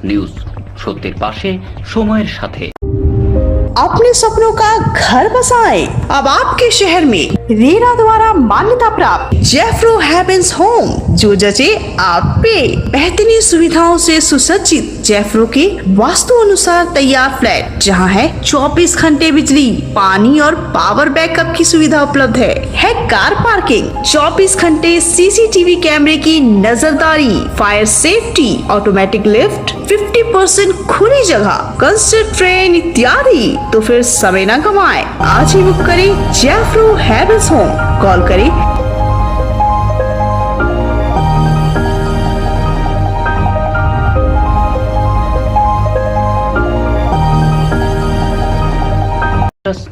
News সত্যের পাশে সময়ের সাথে। अपने सपनों का घर बसाएं। अब आपके शहर में रेरा द्वारा मान्यता प्राप्त जेफ्रो हेवेंस होम, जो जचे आप पे। बेहतरीन सुविधाओं से सुसज्जित जेफ्रो के वास्तु अनुसार तैयार फ्लैट, जहां है 24 घंटे बिजली, पानी और पावर बैकअप की सुविधा उपलब्ध है कार पार्किंग, 24 घंटे सीसीटीवी कैमरे की नजरदारी, फायर सेफ्टी, ऑटोमेटिक लिफ्ट, 50% खुली जगह, कंसर्ट ट्रेन इत्यादि। तो फिर समय न गवाएं, आज ही बुक करें जेफ्रो हेवेंस होम। कॉल करें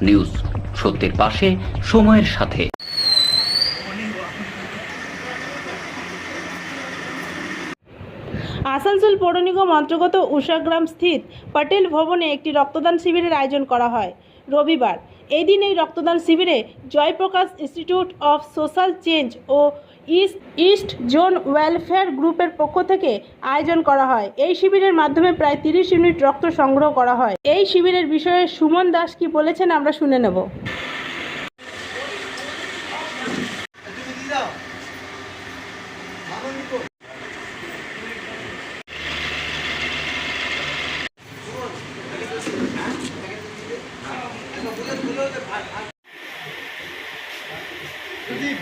নিউজ সত্যের পাশে সময়ের সাথে। আসানসোল পৌর নিগম অন্তর্গত উষাগ্রাম স্থিত পটেল ভবনে একটি রক্তদান শিবিরের আয়োজন করা হয় রবিবার। এই দিন এই রক্তদান শিবিরে Jayaprakash institute of social change ও ইস্ট জোন ওয়েলফেয়ার গ্রুপের পক্ষ থেকে আয়োজন করা হয়। এই শিবিরের মাধ্যমে প্রায় 30 ইউনিট রক্ত সংগ্রহ করা হয়। এই শিবিরের বিষয়ে সুমন দাস কি বলেছেন আমরা শুনে নেব।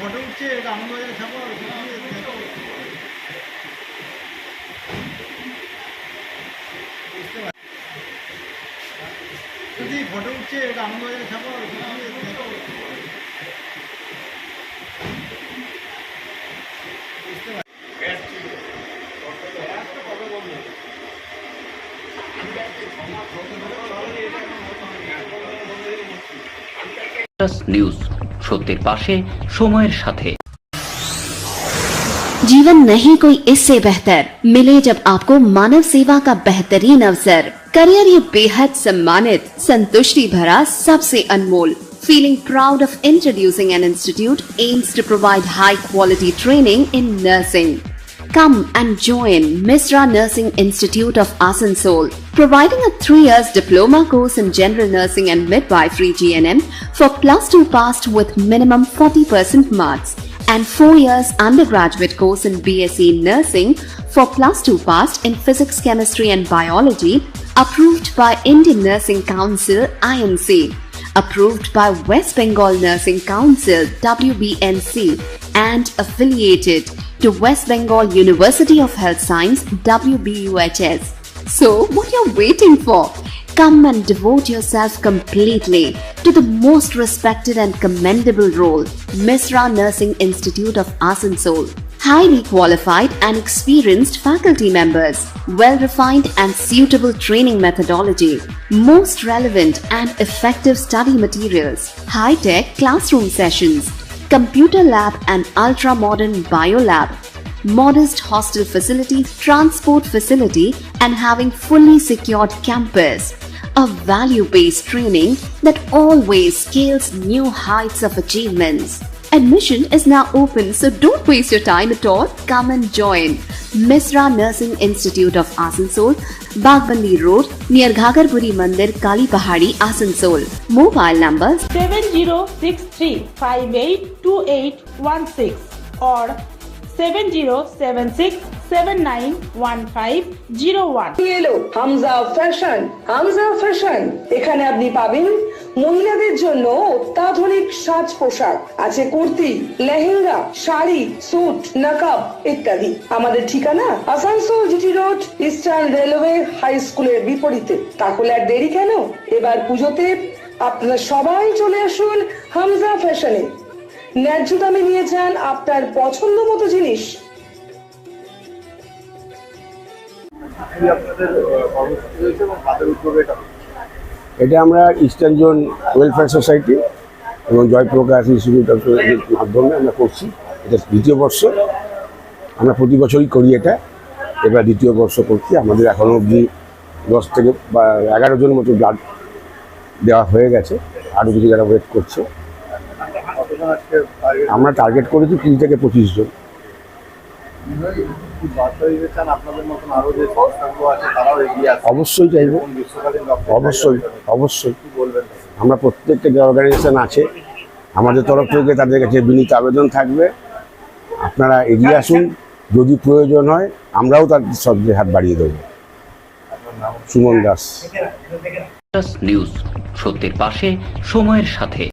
ফটো উঠছে এটা আনন্দবাজারে খাবো ফটো উঠছে এটা আনন্দবাজারে খাবো নিউজ সত্যের পাশে সময়ের সাথে। जीवन नहीं कोई इससे बेहतर मिले जब आपको मानव सेवा का बेहतरीन अवसर। करियर ये बेहद सम्मानित, संतुष्टि भरा, सबसे अनमोल। Feeling proud of introducing an institute aims to provide high quality training in nursing. Come and join Misra Nursing Institute of Asansol, providing a 3 years diploma course in general nursing and midwifery GNM for +2 passed with minimum 40% marks, and 4 years undergraduate course in BSc Nursing for +2 passed in physics, chemistry and biology, approved by Indian Nursing Council INC, approved by West Bengal Nursing Council WBNC, and affiliated to West Bengal University of Health Science WBUHS. So what you're waiting for? Come and devote yourself completely to the most respected and commendable role, Misra Nursing Institute of Asansol. Highly qualified and experienced faculty members, well-refined and suitable training methodology, most relevant and effective study materials, high-tech classroom sessions, computer lab and ultra-modern biolab, modest hostel facility, transport facility, and having fully secured campus. A value-based training that always scales new heights of achievements. Admission is now open, so don't waste your time at all. Come and join Misra Nursing Institute of Asansol, Bagbandi Road, near Ghagarpuri Mandir, Kali Pahadi, Asansol. Mobile numbers 7063582816 or 7076791501। এলো Hamza fashion. Hamza fashion, এখানে আপনি পাবেন মহিলাদের জন্য অত্যাধুনিক সাজ পোশাক, আছে কুর্তি, লেহেঙ্গা, শাড়ি, স্যুট, নকাব ইত্যাদি। আমাদের ঠিকানা Asansol GT road, eastern railway high স্কুলের বিপরীতে। তাহলে আর দেরি কেন? এবার পুজোতে আপনারা সবাই চলে আসুন হামজা ফ্যাশনে। ন্যায্য দামে নিয়ে যান আপনার পছন্দ মতো জিনিস। এটা আমরা ইস্টার্ন জোন ওয়েলফেয়ার সোসাইটি এবং জয়প্রকাশ ইনস্টিটিউট অফ মাধ্যমে আমরা করছি। এটা 2য় বর্ষ, আমরা প্রতি বছরই করি এটা, এবার 2য় বর্ষ করছি। আমাদের এখনও অবধি 10 থেকে 11 জন মতো ব্লাড দেওয়া হয়ে গেছে, আরও কিছু যারা ওয়েট করছে। আমরা টার্গেট করেছি 30 থেকে 25 জন। কি বার্তা দিতে চান আপনাদের মতন আরো যে সংস্থাগুলো আছে তারাও এগিয়ে আসে? অবশ্যই চাইবো, এখন গ্রীষ্মকালীন রক্ত অবশ্যই অবশ্যই। কি বলবেন? আমরা প্রত্যেকটা যে অর্গানাইজেশন আছে আমাদের তরফ থেকে তাদের কাছে বিনীত আবেদন থাকবে, আপনারা এগিয়ে আসুন, যদি প্রয়োজন হয় আমরাও তার সবচেয়ে হাত বাড়িয়ে দেবো। সুমন দাস। নিউজ, সত্যের পাশে সময়ের সাথে।